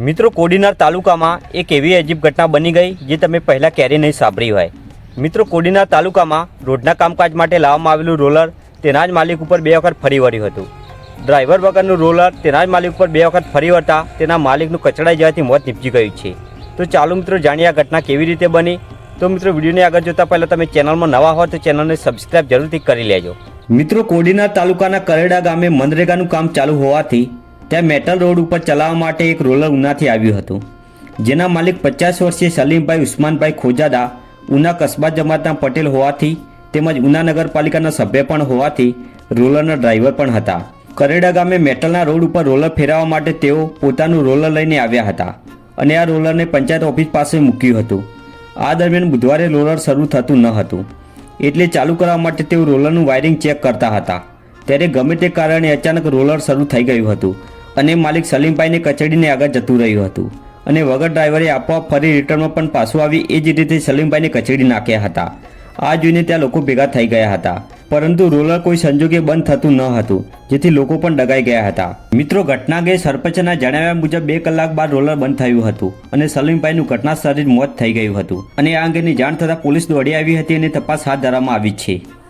મિત્રો કોડીનાર તાલુકામાં એક એવી અજીબ ઘટના બની ગઈ જે તમે પહેલાં ક્યારેય નહીં સાંભળી હોય। મિત્રો કોડીનાર તાલુકામાં રોડના કામકાજ માટે લાવવામાં આવેલું રોલર તેના જ માલિક ઉપર 2 વખત ફરી વળ્યું હતું। ડ્રાઈવર વગરનું રોલર તેના જ માલિક ઉપર 2 વખત ફરી વળતા તેના માલિકનું કચડાઈ જવાથી મોત નીપજી ગયું છે। તો ચાલો મિત્રો જાણીએ આ ઘટના કેવી રીતે બની। તો મિત્રો વિડીયોને આગળ જોતા પહેલાં તમે ચેનલમાં નવા હો તો ચેનલને સબસ્ક્રાઈબ જરૂરથી કરી લેજો। મિત્રો કોડીનાર તાલુકાના કરેડા ગામે મનરેગાનું કામ ચાલુ હોવાથી ત્યાં મેટલ રોડ ઉપર ચલાવવા માટે એક રોલર ઉનાથી આવ્યું હતું, જેના માલિક 50 વર્ષીય સલીમભાઈ ઉસ્માનભાઈ ખોજાદા ઉના કસ્બા જમાતના પટેલ હોવાથી તેમજ ઉના નગરપાલિકાના સભ્ય પણ હોવાથી રોલરના ડ્રાઈવર પણ હતા। કરેડા ગામે મેટલના રોડ ઉપર રોલર ફેરવવા માટે તેઓ પોતાનું રોલર લઈને આવ્યા હતા અને આ રોલરને પંચાયત ઓફિસ પાસે મૂક્યું હતું। આ દરમિયાન બુધવારે રોલર શરૂ થતું ન હતું, એટલે ચાલુ કરવા માટે તેઓ રોલરનું વાયરિંગ ચેક કરતા હતા। ત્યારે ગમે તે કારણે અચાનક રોલર શરૂ થઈ ગયું હતું અને માલિક સલીમભાઈને કચડીને આગળ જતું રહ્યું હતું અને વગર ડ્રાઈવરે આપોઆપ ફરી રિટર્નમાં પણ પાછું આવી એ જ રીતે સલીમભાઈને કચડી નાખ્યા હતા। આ જોઈને ત્યાં લોકો ભેગા થઈ ગયા હતા, પરંતુ રોલર કોઈ સંજોગે બંધ થતું ન હતું, જેથી લોકો પણ ડગાઈ ગયા હતા। મિત્રો ઘટના અંગે સરપંચના જણાવ્યા મુજબ 2 કલાક બાદ રોલર બંધ થયું હતું અને સલીમભાઈનું ઘટના સ્થળે જ મોત થઈ ગયું હતું અને આ અંગેની જાણ થતાં પોલીસ દોડી આવી હતી અને તપાસ હાથ ધરવામાં આવી છે।